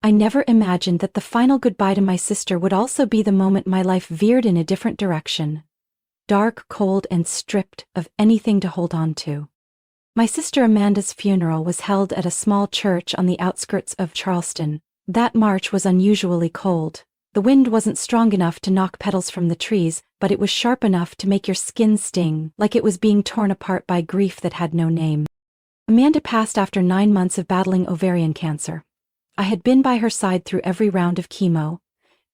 I never imagined that the final goodbye to my sister would also be the moment my life veered in a different direction. Dark, cold, and stripped of anything to hold on to. My sister Amanda's funeral was held at a small church on the outskirts of Charleston. That March was unusually cold. The wind wasn't strong enough to knock petals from the trees, but it was sharp enough to make your skin sting, like it was being torn apart by grief that had no name. Amanda passed after 9 months of battling ovarian cancer. I had been by her side through every round of chemo,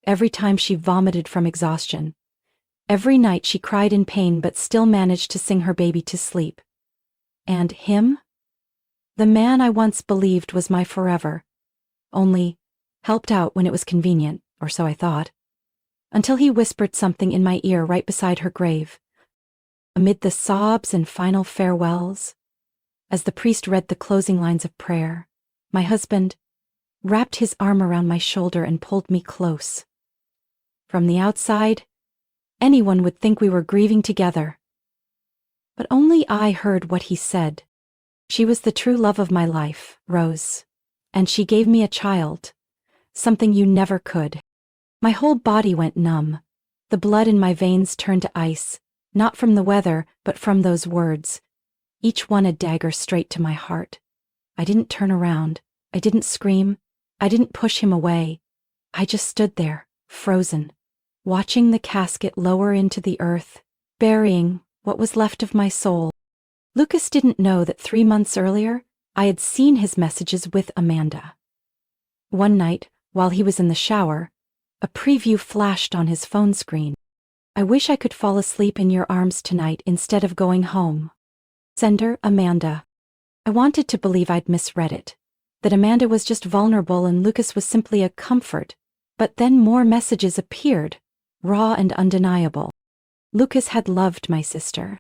every time she vomited from exhaustion. Every night she cried in pain but still managed to sing her baby to sleep. And him? The man I once believed was my forever. Only helped out when it was convenient, or so I thought. Until he whispered something in my ear right beside her grave. Amid the sobs and final farewells, as the priest read the closing lines of prayer, my husband wrapped his arm around my shoulder and pulled me close. From the outside, anyone would think we were grieving together. But only I heard what he said. She was the true love of my life, Rose. And she gave me a child. Something you never could. My whole body went numb. The blood in my veins turned to ice, not from the weather, but from those words. Each one a dagger straight to my heart. I didn't turn around. I didn't scream. I didn't push him away. I just stood there, frozen, watching the casket lower into the earth, burying what was left of my soul. Lucas didn't know that 3 months earlier, I had seen his messages with Amanda. One night, while he was in the shower, a preview flashed on his phone screen. I wish I could fall asleep in your arms tonight instead of going home. Sender, Amanda. I wanted to believe I'd misread it, that Amanda was just vulnerable and Lucas was simply a comfort, but then more messages appeared, raw and undeniable. Lucas had loved my sister.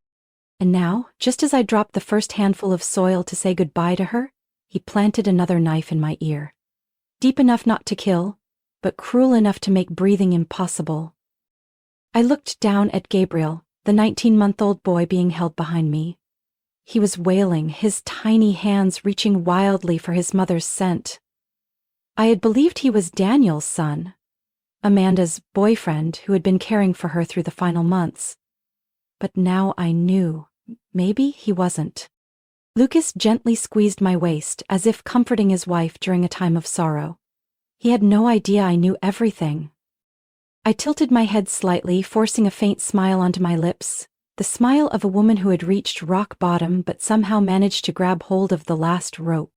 And now, just as I dropped the first handful of soil to say goodbye to her, he planted another knife in my ear. Deep enough not to kill, but cruel enough to make breathing impossible. I looked down at Gabriel, the 19-month-old boy being held behind me. He was wailing, his tiny hands reaching wildly for his mother's scent. I had believed he was Daniel's son, Amanda's boyfriend who had been caring for her through the final months. But now I knew, maybe he wasn't. Lucas gently squeezed my waist as if comforting his wife during a time of sorrow. He had no idea I knew everything. I tilted my head slightly, forcing a faint smile onto my lips, the smile of a woman who had reached rock bottom but somehow managed to grab hold of the last rope.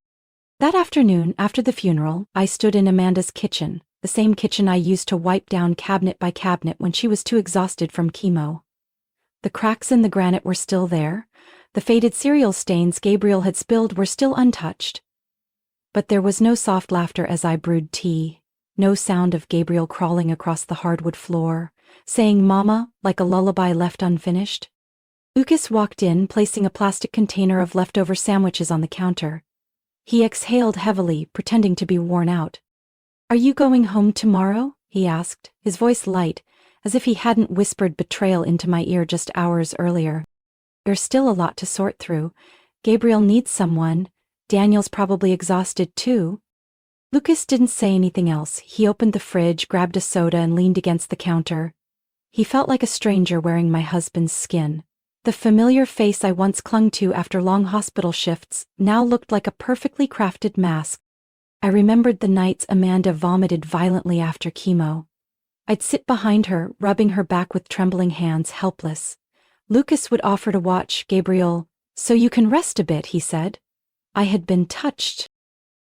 That afternoon, after the funeral, I stood in Amanda's kitchen, the same kitchen I used to wipe down cabinet by cabinet when she was too exhausted from chemo. The cracks in the granite were still there. The faded cereal stains Gabriel had spilled were still untouched. But there was no soft laughter as I brewed tea, no sound of Gabriel crawling across the hardwood floor, saying "Mama" like a lullaby left unfinished. Lucas walked in, placing a plastic container of leftover sandwiches on the counter. He exhaled heavily, pretending to be worn out. "Are you going home tomorrow?" he asked, his voice light, as if he hadn't whispered betrayal into my ear just hours earlier. "There's still a lot to sort through. Gabriel needs someone. Daniel's probably exhausted too." Lucas didn't say anything else. He opened the fridge, grabbed a soda, and leaned against the counter. He felt like a stranger wearing my husband's skin. The familiar face I once clung to after long hospital shifts now looked like a perfectly crafted mask. I remembered the nights Amanda vomited violently after chemo. I'd sit behind her, rubbing her back with trembling hands, helpless. Lucas would offer to watch Gabriel. "So you can rest a bit," he said. I had been touched.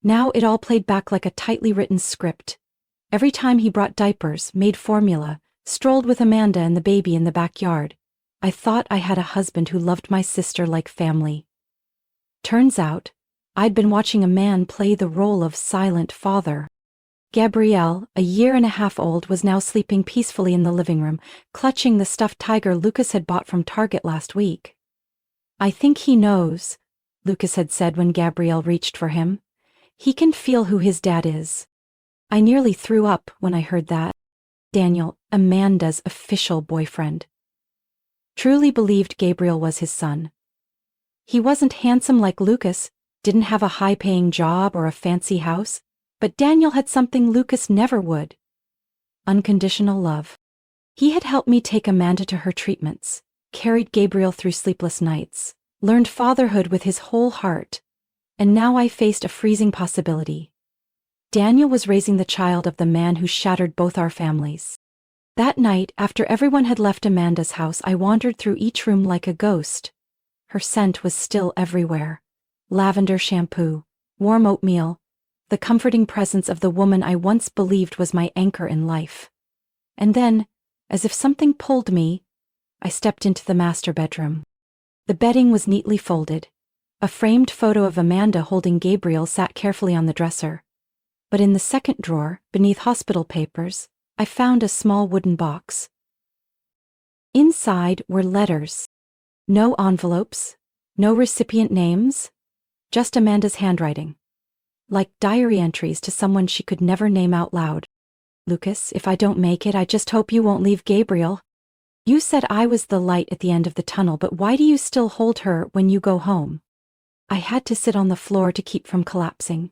Now it all played back like a tightly written script. Every time he brought diapers, made formula, strolled with Amanda and the baby in the backyard, I thought I had a husband who loved my sister like family. Turns out, I'd been watching a man play the role of silent father. Gabrielle, a 1.5 years old, was now sleeping peacefully in the living room, clutching the stuffed tiger Lucas had bought from Target last week. "I think he knows," Lucas had said when Gabrielle reached for him. "He can feel who his dad is." I nearly threw up when I heard that. Daniel, Amanda's official boyfriend, truly believed Gabriel was his son. He wasn't handsome like Lucas, didn't have a high-paying job or a fancy house, But Daniel had something Lucas never would: unconditional love. He had helped me take Amanda to her treatments, carried Gabriel through sleepless nights, learned fatherhood with his whole heart, and now I faced a freezing possibility. Daniel was raising the child of the man who shattered both our families. That night, after everyone had left Amanda's house, I wandered through each room like a ghost. Her scent was still everywhere: lavender shampoo, warm oatmeal, the comforting presence of the woman I once believed was my anchor in life. And then, as if something pulled me, I stepped into the master bedroom. The bedding was neatly folded. A framed photo of Amanda holding Gabriel sat carefully on the dresser. But in the second drawer, beneath hospital papers, I found a small wooden box. Inside were letters. No envelopes, no recipient names, just Amanda's handwriting. Like diary entries to someone she could never name out loud. "Lucas, if I don't make it, I just hope you won't leave Gabriel. You said I was the light at the end of the tunnel, but why do you still hold her when you go home?" I had to sit on the floor to keep from collapsing.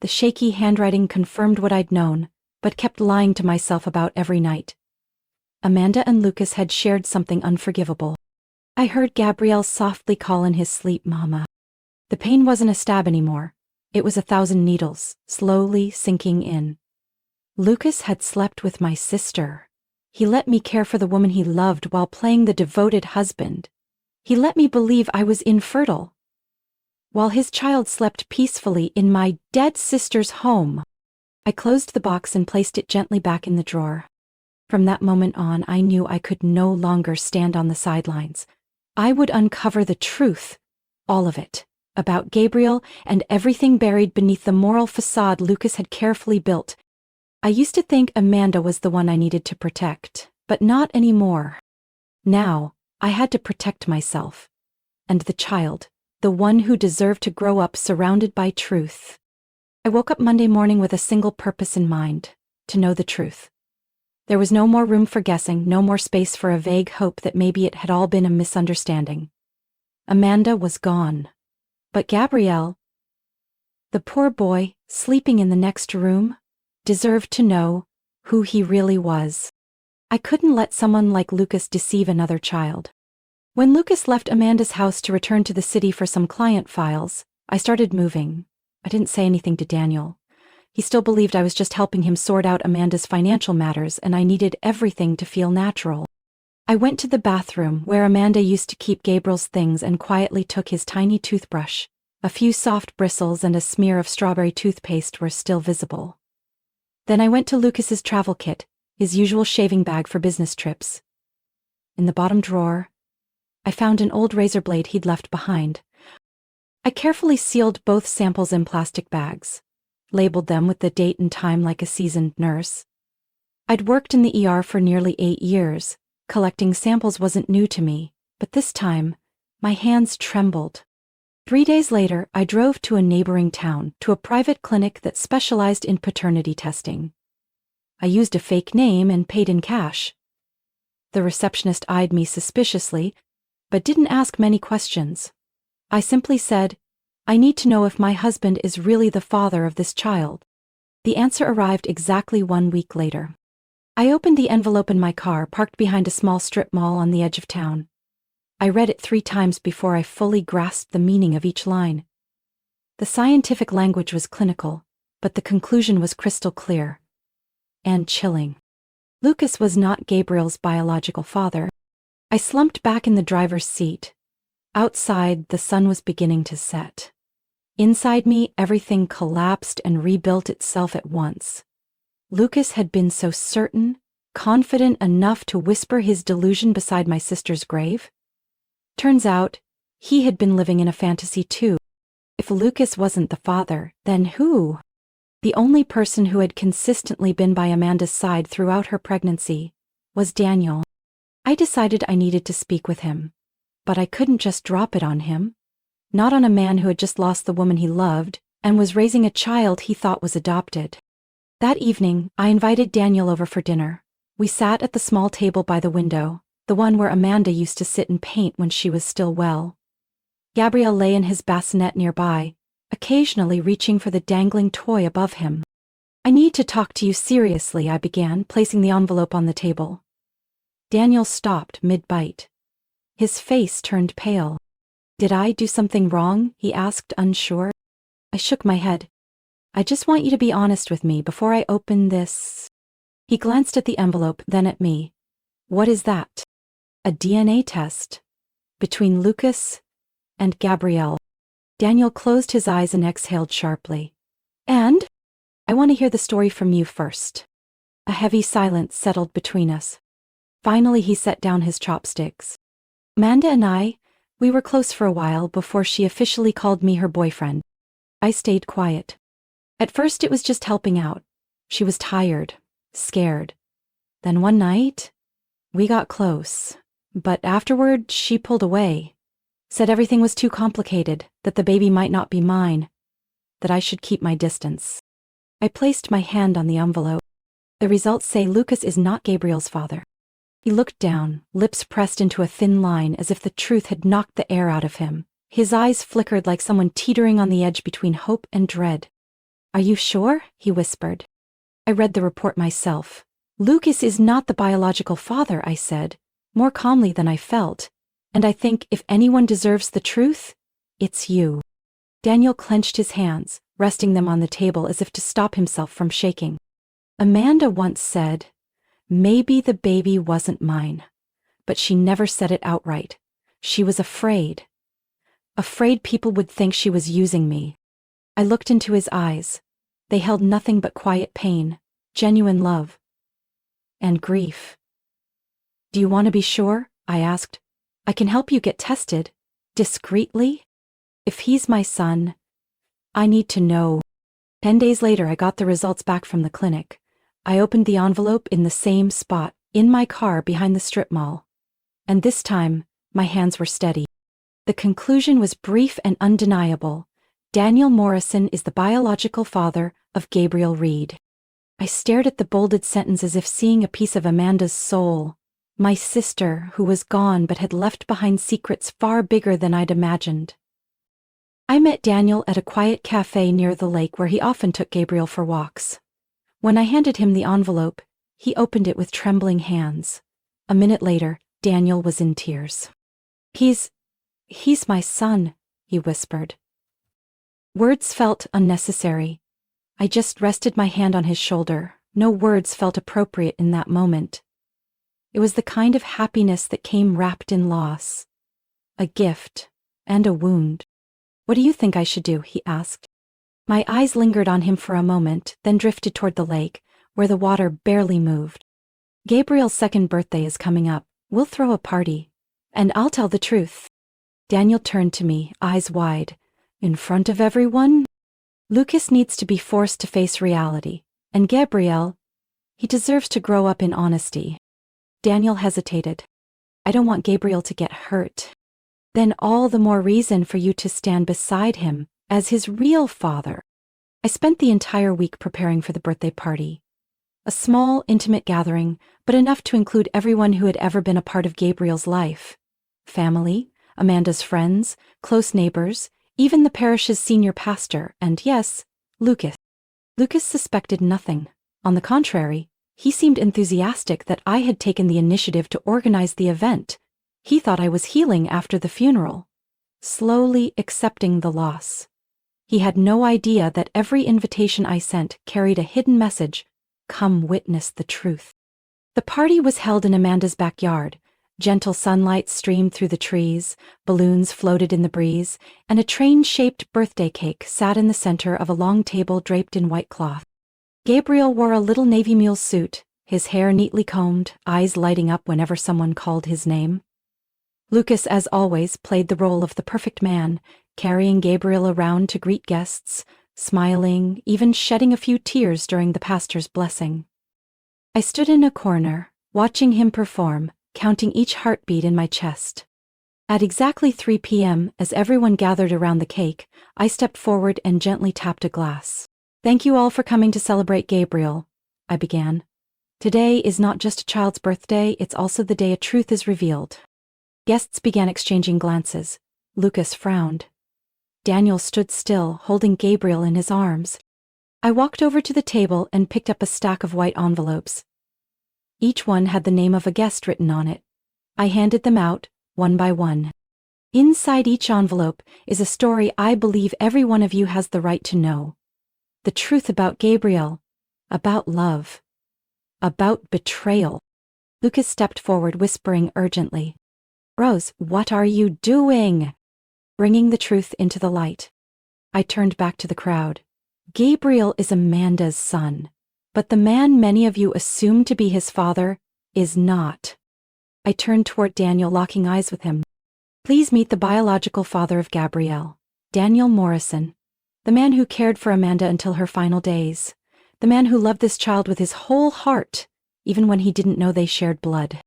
The shaky handwriting confirmed what I'd known, but kept lying to myself about every night. Amanda and Lucas had shared something unforgivable. I heard Gabriel softly call in his sleep, "Mama." The pain wasn't a stab anymore. It was 1,000 needles, slowly sinking in. Lucas had slept with my sister. He let me care for the woman he loved while playing the devoted husband. He let me believe I was infertile, while his child slept peacefully in my dead sister's home. I closed the box and placed it gently back in the drawer. From that moment on, I knew I could no longer stand on the sidelines. I would uncover the truth, all of it, about Gabriel and everything buried beneath the moral facade Lucas had carefully built. I used to think Amanda was the one I needed to protect, but not anymore. Now, I had to protect myself. And the child, the one who deserved to grow up surrounded by truth. I woke up Monday morning with a single purpose in mind: to know the truth. There was no more room for guessing, no more space for a vague hope that maybe it had all been a misunderstanding. Amanda was gone. But Gabriel, the poor boy, sleeping in the next room, deserved to know who he really was. I couldn't let someone like Lucas deceive another child. When Lucas left Amanda's house to return to the city for some client files, I started moving. I didn't say anything to Daniel. He still believed I was just helping him sort out Amanda's financial matters, and I needed everything to feel natural. I went to the bathroom where Amanda used to keep Gabriel's things and quietly took his tiny toothbrush. A few soft bristles and a smear of strawberry toothpaste were still visible. Then I went to Lucas's travel kit, his usual shaving bag for business trips. In the bottom drawer, I found an old razor blade he'd left behind. I carefully sealed both samples in plastic bags, labeled them with the date and time like a seasoned nurse. I'd worked in the ER for nearly 8 years. Collecting samples wasn't new to me, but this time, my hands trembled. 3 days later, I drove to a neighboring town, to a private clinic that specialized in paternity testing. I used a fake name and paid in cash. The receptionist eyed me suspiciously, but didn't ask many questions. I simply said, "I need to know if my husband is really the father of this child." The answer arrived exactly 1 week later. I opened the envelope in my car, parked behind a small strip mall on the edge of town. I read it 3 times before I fully grasped the meaning of each line. The scientific language was clinical, but the conclusion was crystal clear and chilling. Lucas was not Gabriel's biological father. I slumped back in the driver's seat. Outside, the sun was beginning to set. Inside me, everything collapsed and rebuilt itself at once. Lucas had been so certain, confident enough to whisper his delusion beside my sister's grave. Turns out, he had been living in a fantasy too. If Lucas wasn't the father, then who? The only person who had consistently been by Amanda's side throughout her pregnancy was Daniel. I decided I needed to speak with him, but I couldn't just drop it on him. Not on a man who had just lost the woman he loved and was raising a child he thought was adopted. That evening, I invited Daniel over for dinner. We sat at the small table by the window, the one where Amanda used to sit and paint when she was still well. Gabriel lay in his bassinet nearby, occasionally reaching for the dangling toy above him. I need to talk to you seriously, I began, placing the envelope on the table. Daniel stopped mid-bite. His face turned pale. Did I do something wrong? He asked, unsure. I shook my head. I just want you to be honest with me before I open this. He glanced at the envelope, then at me. What is that? A DNA test. Between Lucas and Gabrielle. Daniel closed his eyes and exhaled sharply. And? I want to hear the story from you first. A heavy silence settled between us. Finally, he set down his chopsticks. Amanda and we were close for a while before she officially called me her boyfriend. I stayed quiet. At first it was just helping out. She was tired, scared. Then one night, we got close. But afterward, she pulled away. Said everything was too complicated, that the baby might not be mine, that I should keep my distance. I placed my hand on the envelope. The results say Lucas is not Gabriel's father. He looked down, lips pressed into a thin line as if the truth had knocked the air out of him. His eyes flickered like someone teetering on the edge between hope and dread. Are you sure? He whispered. I read the report myself. Lucas is not the biological father, I said, more calmly than I felt. And I think if anyone deserves the truth, it's you. Daniel clenched his hands, resting them on the table as if to stop himself from shaking. Amanda once said, maybe the baby wasn't mine. But she never said it outright. She was afraid. Afraid people would think she was using me. I looked into his eyes. They held nothing but quiet pain, genuine love, and grief. Do you want to be sure? I asked. I can help you get tested, discreetly. If he's my son, I need to know. 10 days later, I got the results back from the clinic. I opened the envelope in the same spot, in my car behind the strip mall. And this time, my hands were steady. The conclusion was brief and undeniable. Daniel Morrison is the biological father of Gabriel Reed. I stared at the bolded sentence as if seeing a piece of Amanda's soul. My sister, who was gone but had left behind secrets far bigger than I'd imagined. I met Daniel at a quiet cafe near the lake where he often took Gabriel for walks. When I handed him the envelope, he opened it with trembling hands. A minute later, Daniel was in tears. He's my son, he whispered. Words felt unnecessary. I just rested my hand on his shoulder. No words felt appropriate in that moment. It was the kind of happiness that came wrapped in loss. A gift and a wound. What do you think I should do? He asked. My eyes lingered on him for a moment, then drifted toward the lake, where the water barely moved. Gabriel's second birthday is coming up. We'll throw a party. And I'll tell the truth. Daniel turned to me, eyes wide. In front of everyone? Lucas needs to be forced to face reality. And Gabriel, he deserves to grow up in honesty. Daniel hesitated. I don't want Gabriel to get hurt. Then all the more reason for you to stand beside him as his real father. I spent the entire week preparing for the birthday party. A small, intimate gathering, but enough to include everyone who had ever been a part of Gabriel's life. Family, Amanda's friends, close neighbors, even the parish's senior pastor, and yes, Lucas. Lucas suspected nothing. On the contrary, he seemed enthusiastic that I had taken the initiative to organize the event. He thought I was healing after the funeral, slowly accepting the loss. He had no idea that every invitation I sent carried a hidden message, come witness the truth. The party was held in Amanda's backyard. Gentle sunlight streamed through the trees, balloons floated in the breeze, and a train-shaped birthday cake sat in the center of a long table draped in white cloth. Gabriel wore a little navy mule suit, his hair neatly combed, eyes lighting up whenever someone called his name. Lucas, as always, played the role of the perfect man, carrying Gabriel around to greet guests, smiling, even shedding a few tears during the pastor's blessing. I stood in a corner, watching him perform, counting each heartbeat in my chest. At exactly 3 p.m., as everyone gathered around the cake, I stepped forward and gently tapped a glass. Thank you all for coming to celebrate Gabriel, I began. Today is not just a child's birthday, it's also the day a truth is revealed. Guests began exchanging glances. Lucas frowned. Daniel stood still, holding Gabriel in his arms. I walked over to the table and picked up a stack of white envelopes. Each one had the name of a guest written on it. I handed them out, one by one. Inside each envelope is a story I believe every one of you has the right to know. The truth about Gabriel, about love, about betrayal. Lucas stepped forward, whispering urgently, "Rose, what are you doing?" Bringing the truth into the light. I turned back to the crowd. Gabriel is Amanda's son, but the man many of you assume to be his father is not. I turned toward Daniel, locking eyes with him. Please meet the biological father of Gabrielle, Daniel Morrison, the man who cared for Amanda until her final days, the man who loved this child with his whole heart, even when he didn't know they shared blood.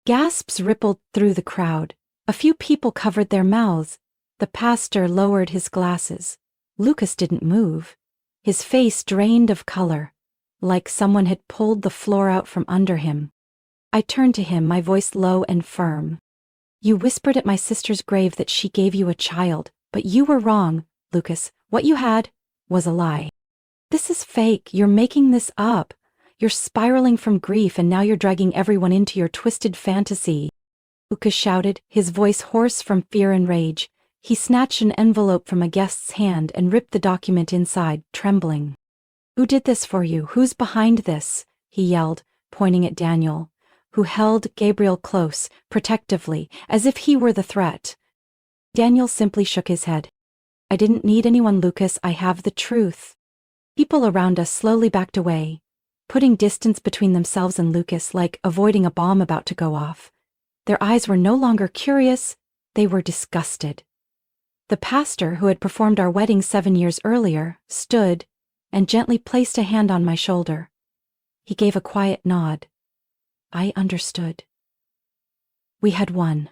Gasps rippled through the crowd. A few people covered their mouths. The pastor lowered his glasses. Lucas didn't move. His face drained of color, like someone had pulled the floor out from under him. I turned to him, my voice low and firm. You whispered at my sister's grave that she gave you a child, but you were wrong, Lucas. What you had was a lie. This is fake. You're making this up. You're spiraling from grief and now you're dragging everyone into your twisted fantasy. Lucas shouted, his voice hoarse from fear and rage. He snatched an envelope from a guest's hand and ripped the document inside, trembling. Who did this for you? Who's behind this? He yelled, pointing at Daniel, who held Gabriel close, protectively, as if he were the threat. Daniel simply shook his head. I didn't need anyone, Lucas. I have the truth. People around us slowly backed away, putting distance between themselves and Lucas like avoiding a bomb about to go off. Their eyes were no longer curious, they were disgusted. The pastor, who had performed our wedding 7 years earlier, stood and gently placed a hand on my shoulder. He gave a quiet nod. I understood. We had won.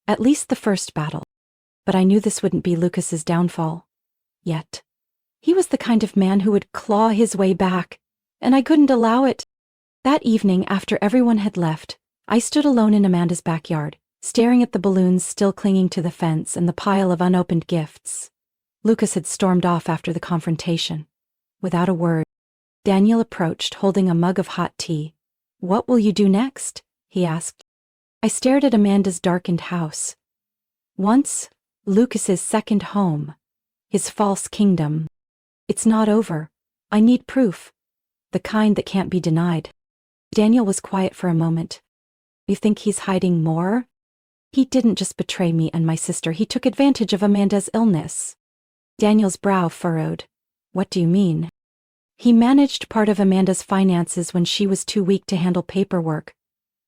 At least the first battle. But I knew this wouldn't be Lucas's downfall. Yet. He was the kind of man who would claw his way back, and I couldn't allow it. That evening, after everyone had left, I stood alone in Amanda's backyard, staring at the balloons still clinging to the fence and the pile of unopened gifts. Lucas had stormed off after the confrontation. Without a word, Daniel approached, holding a mug of hot tea. What will you do next? He asked. I stared at Amanda's darkened house. Once, Lucas's second home, his false kingdom. It's not over. I need proof. The kind that can't be denied. Daniel was quiet for a moment. You think he's hiding more? He didn't just betray me and my sister, he took advantage of Amanda's illness. Daniel's brow furrowed. What do you mean? He managed part of Amanda's finances when she was too weak to handle paperwork.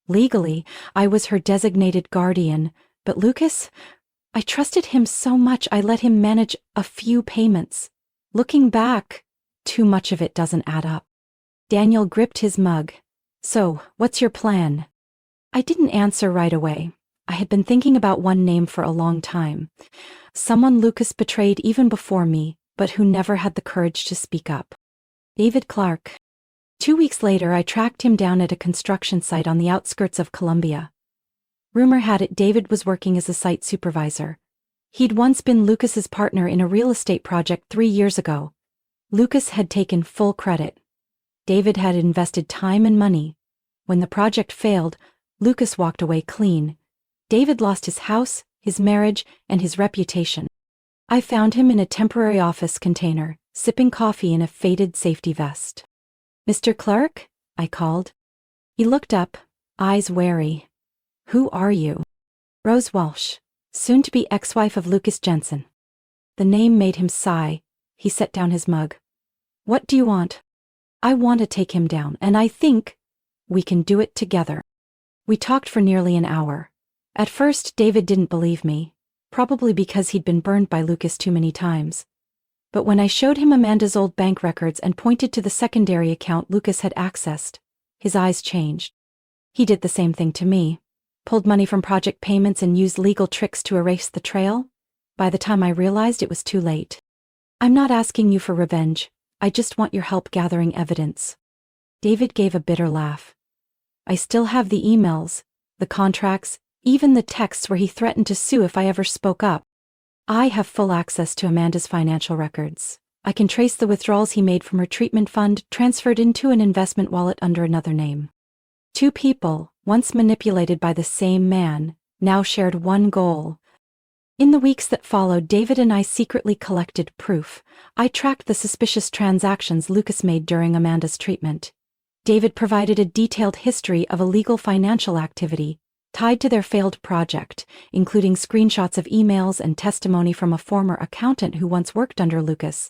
Legally, I was her designated guardian, but Lucas, I trusted him so much I let him manage a few payments. Looking back, too much of it doesn't add up. Daniel gripped his mug. So, what's your plan? I didn't answer right away. I had been thinking about one name for a long time. Someone Lucas betrayed even before me, but who never had the courage to speak up. David Clark. 2 weeks later, I tracked him down at a construction site on the outskirts of Columbia. Rumor had it David was working as a site supervisor. He'd once been Lucas's partner in a real estate project 3 years ago. Lucas had taken full credit. David had invested time and money. When the project failed, Lucas walked away clean. David lost his house, his marriage, and his reputation. I found him in a temporary office container, sipping coffee in a faded safety vest. Mr. Clark? I called. He looked up, eyes wary. Who are you? Rose Walsh, soon-to-be ex-wife of Lucas Jensen. The name made him sigh. He set down his mug. What do you want? I want to take him down, and I think we can do it together. We talked for nearly an hour. At first, David didn't believe me, probably because he'd been burned by Lucas too many times. But when I showed him Amanda's old bank records and pointed to the secondary account Lucas had accessed, his eyes changed. He did the same thing to me. Pulled money from project payments and used legal tricks to erase the trail. By the time I realized, it was too late. I'm not asking you for revenge. I just want your help gathering evidence. David gave a bitter laugh. I still have the emails, the contracts, even the texts where he threatened to sue if I ever spoke up. I have full access to Amanda's financial records. I can trace the withdrawals he made from her treatment fund transferred into an investment wallet under another name. Two people, once manipulated by the same man, now shared one goal. In the weeks that followed, David and I secretly collected proof. I tracked the suspicious transactions Lucas made during Amanda's treatment. David provided a detailed history of illegal financial activity tied to their failed project, including screenshots of emails and testimony from a former accountant who once worked under Lucas.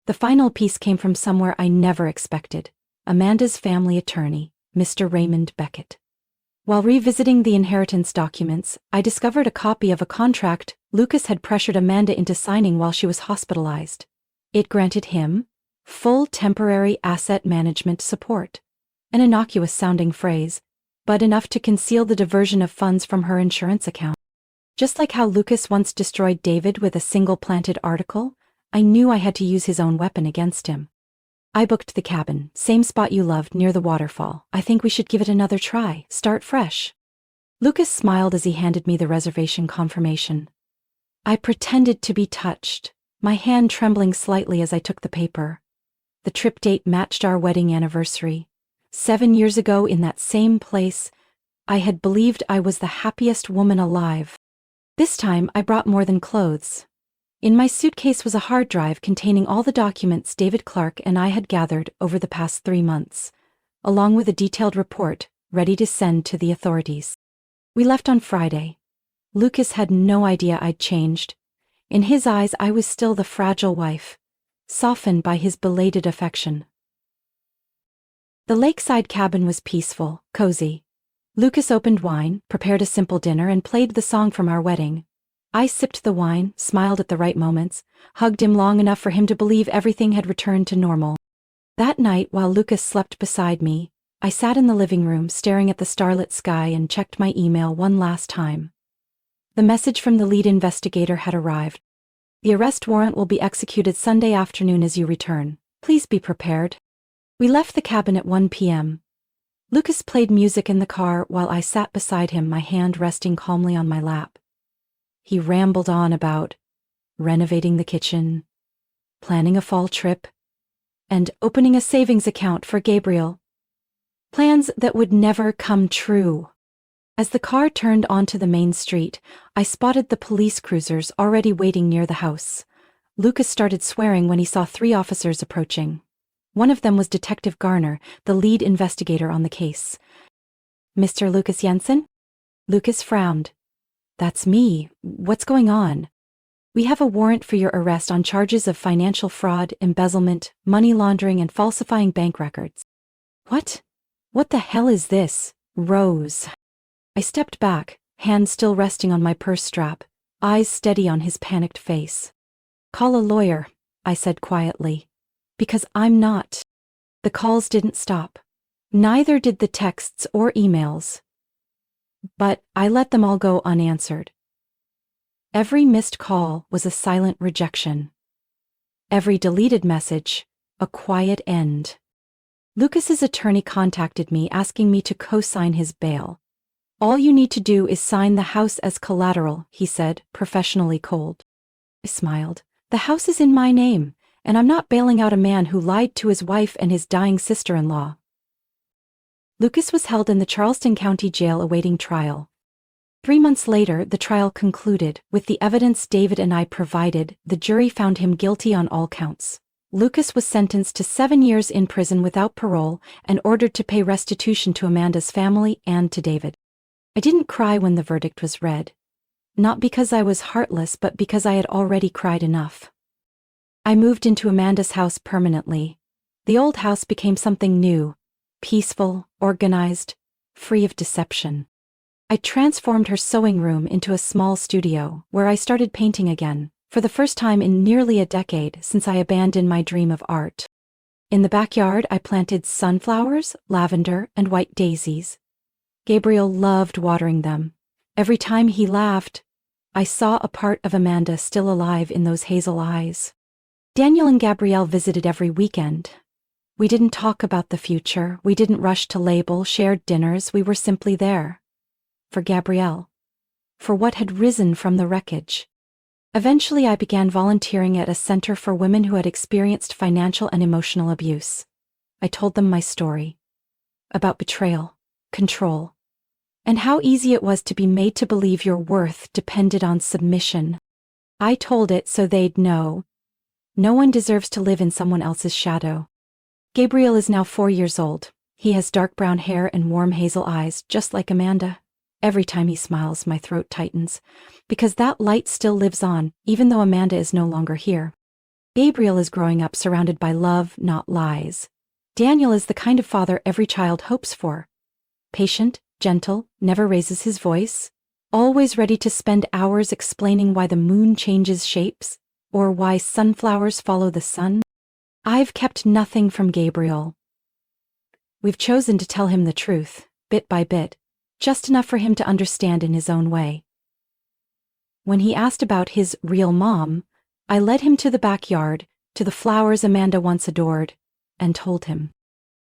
The final piece came from somewhere I never expected: Amanda's family attorney, Mr. Raymond Beckett. While revisiting the inheritance documents, I discovered a copy of a contract Lucas had pressured Amanda into signing while she was hospitalized. It granted him full temporary asset management support. An innocuous-sounding phrase, but enough to conceal the diversion of funds from her insurance account. Just like how Lucas once destroyed David with a single planted article, I knew I had to use his own weapon against him. I booked the cabin, same spot you loved, near the waterfall. I think we should give it another try, start fresh. Lucas smiled as he handed me the reservation confirmation. I pretended to be touched, my hand trembling slightly as I took the paper. The trip date matched our wedding anniversary. 7 years ago, in that same place, I had believed I was the happiest woman alive. This time, I brought more than clothes. In my suitcase was a hard drive containing all the documents David Clark and I had gathered over the past 3 months, along with a detailed report ready to send to the authorities. We left on Friday. Lucas had no idea I'd changed. In his eyes, I was still the fragile wife, softened by his belated affection. The lakeside cabin was peaceful, cozy. Lucas opened wine, prepared a simple dinner, and played the song from our wedding. I sipped the wine, smiled at the right moments, hugged him long enough for him to believe everything had returned to normal. That night, while Lucas slept beside me, I sat in the living room staring at the starlit sky and checked my email one last time. The message from the lead investigator had arrived. The arrest warrant will be executed Sunday afternoon as you return. Please be prepared. We left the cabin at 1 p.m. Lucas played music in the car while I sat beside him, my hand resting calmly on my lap. He rambled on about renovating the kitchen, planning a fall trip, and opening a savings account for Gabriel. Plans that would never come true. As the car turned onto the main street, I spotted the police cruisers already waiting near the house. Lucas started swearing when he saw 3 officers approaching. One of them was Detective Garner, the lead investigator on the case. "Mr. Lucas Jensen?" Lucas frowned. "That's me. What's going on?" "We have a warrant for your arrest on charges of financial fraud, embezzlement, money laundering, and falsifying bank records." "What? What the hell is this, Rose?" I stepped back, hand still resting on my purse strap, eyes steady on his panicked face. "Call a lawyer," I said quietly. "Because I'm not." The calls didn't stop. Neither did the texts or emails. But I let them all go unanswered. Every missed call was a silent rejection. Every deleted message, a quiet end. Lucas's attorney contacted me asking me to co-sign his bail. "All you need to do is sign the house as collateral," he said, professionally cold. I smiled. "The house is in my name, and I'm not bailing out a man who lied to his wife and his dying sister-in-law." Lucas was held in the Charleston County Jail awaiting trial. 3 months later, the trial concluded. With the evidence David and I provided, the jury found him guilty on all counts. Lucas was sentenced to 7 years in prison without parole and ordered to pay restitution to Amanda's family and to David. I didn't cry when the verdict was read. Not because I was heartless, but because I had already cried enough. I moved into Amanda's house permanently. The old house became something new. Peaceful, organized, free of deception. I transformed her sewing room into a small studio, where I started painting again, for the first time in nearly a decade since I abandoned my dream of art. In the backyard, I planted sunflowers, lavender, and white daisies. Gabriel loved watering them. Every time he laughed, I saw a part of Amanda still alive in those hazel eyes. Daniel and Gabrielle visited every weekend. We didn't talk about the future, we didn't rush to label, shared dinners, we were simply there. For Gabrielle. For what had risen from the wreckage. Eventually, I began volunteering at a center for women who had experienced financial and emotional abuse. I told them my story about betrayal, control, and how easy it was to be made to believe your worth depended on submission. I told it so they'd know. No one deserves to live in someone else's shadow. Gabriel is now 4 years old. He has dark brown hair and warm hazel eyes, just like Amanda. Every time he smiles, my throat tightens, because that light still lives on, even though Amanda is no longer here. Gabriel is growing up surrounded by love, not lies. Daniel is the kind of father every child hopes for. Patient, gentle, never raises his voice, always ready to spend hours explaining why the moon changes shapes, or why sunflowers follow the sun. I've kept nothing from Gabriel. We've chosen to tell him the truth, bit by bit, just enough for him to understand in his own way. When he asked about his real mom, I led him to the backyard, to the flowers Amanda once adored, and told him.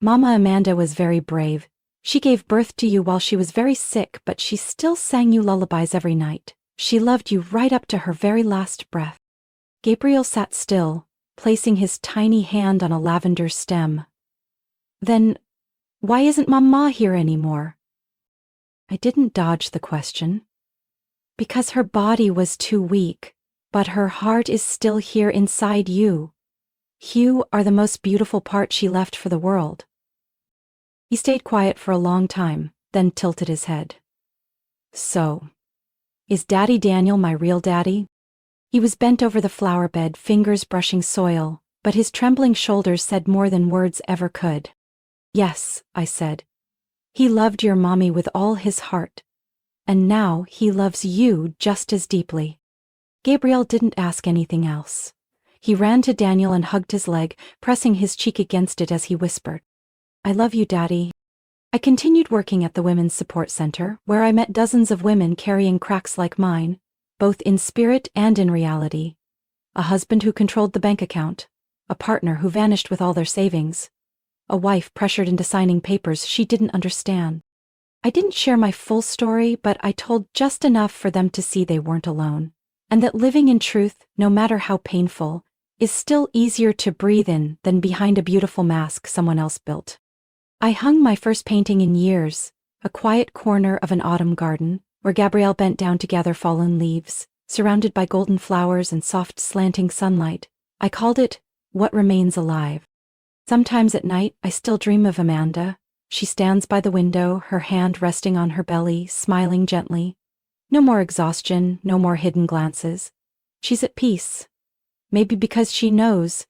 Mama Amanda was very brave. She gave birth to you while she was very sick, but she still sang you lullabies every night. She loved you right up to her very last breath. Gabriel sat still, placing his tiny hand on a lavender stem. Then, why isn't Mama here anymore? I didn't dodge the question. Because her body was too weak, but her heart is still here inside you. You are the most beautiful part she left for the world. He stayed quiet for a long time, then tilted his head. So, is Daddy Daniel my real daddy? He was bent over the flower bed, fingers brushing soil, but his trembling shoulders said more than words ever could. Yes, I said. He loved your mommy with all his heart. And now he loves you just as deeply. Gabriel didn't ask anything else. He ran to Daniel and hugged his leg, pressing his cheek against it as he whispered, I love you, Daddy. I continued working at the Women's Support Center, where I met dozens of women carrying cracks like mine, both in spirit and in reality. A husband who controlled the bank account, a partner who vanished with all their savings, a wife pressured into signing papers she didn't understand. I didn't share my full story, but I told just enough for them to see they weren't alone, and that living in truth, no matter how painful, is still easier to breathe in than behind a beautiful mask someone else built. I hung my first painting in years, a quiet corner of an autumn garden, where Gabrielle bent down to gather fallen leaves, surrounded by golden flowers and soft slanting sunlight. I called it, What Remains Alive. Sometimes at night, I still dream of Amanda. She stands by the window, her hand resting on her belly, smiling gently. No more exhaustion, no more hidden glances. She's at peace. Maybe because she knows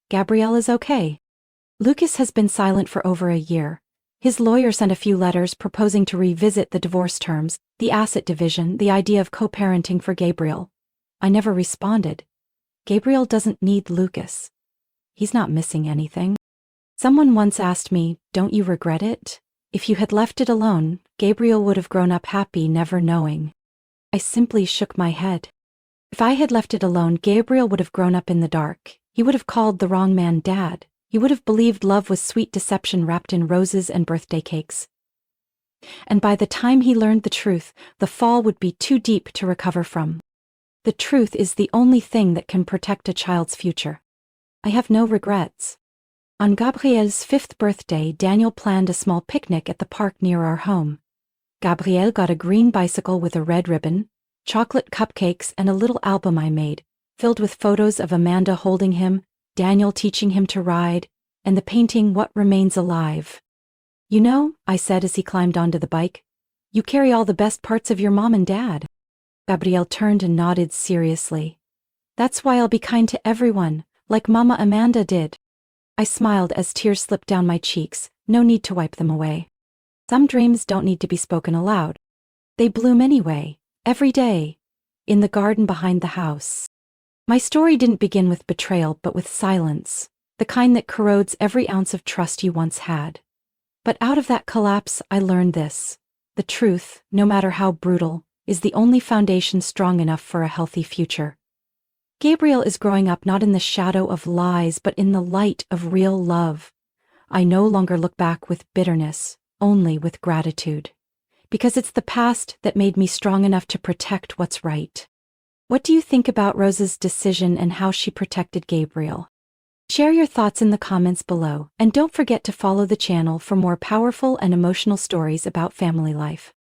Gabrielle is okay. Lucas has been silent for over a year. His lawyer sent a few letters proposing to revisit the divorce terms, the asset division, the idea of co-parenting for Gabriel. I never responded. Gabriel doesn't need Lucas. He's not missing anything. Someone once asked me, don't you regret it? If you had left it alone, Gabriel would have grown up happy, never knowing. I simply shook my head. If I had left it alone, Gabriel would have grown up in the dark. He would have called the wrong man Dad. He would have believed love was sweet deception wrapped in roses and birthday cakes. And by the time he learned the truth, the fall would be too deep to recover from. The truth is the only thing that can protect a child's future. I have no regrets. On Gabriel's 5th birthday, Daniel planned a small picnic at the park near our home. Gabriel got a green bicycle with a red ribbon, chocolate cupcakes, and a little album I made, filled with photos of Amanda holding him, Daniel teaching him to ride, and the painting What Remains Alive. You know, I said as he climbed onto the bike, you carry all the best parts of your mom and dad. Gabriel turned and nodded seriously. That's why I'll be kind to everyone, like Mama Amanda did. I smiled as tears slipped down my cheeks, no need to wipe them away. Some dreams don't need to be spoken aloud. They bloom anyway, every day, in the garden behind the house. My story didn't begin with betrayal, but with silence, the kind that corrodes every ounce of trust you once had. But out of that collapse, I learned this. The truth, no matter how brutal, is the only foundation strong enough for a healthy future. Gabriel is growing up not in the shadow of lies, but in the light of real love. I no longer look back with bitterness, only with gratitude. Because it's the past that made me strong enough to protect what's right. What do you think about Rose's decision and how she protected Gabriel? Share your thoughts in the comments below, and don't forget to follow the channel for more powerful and emotional stories about family life.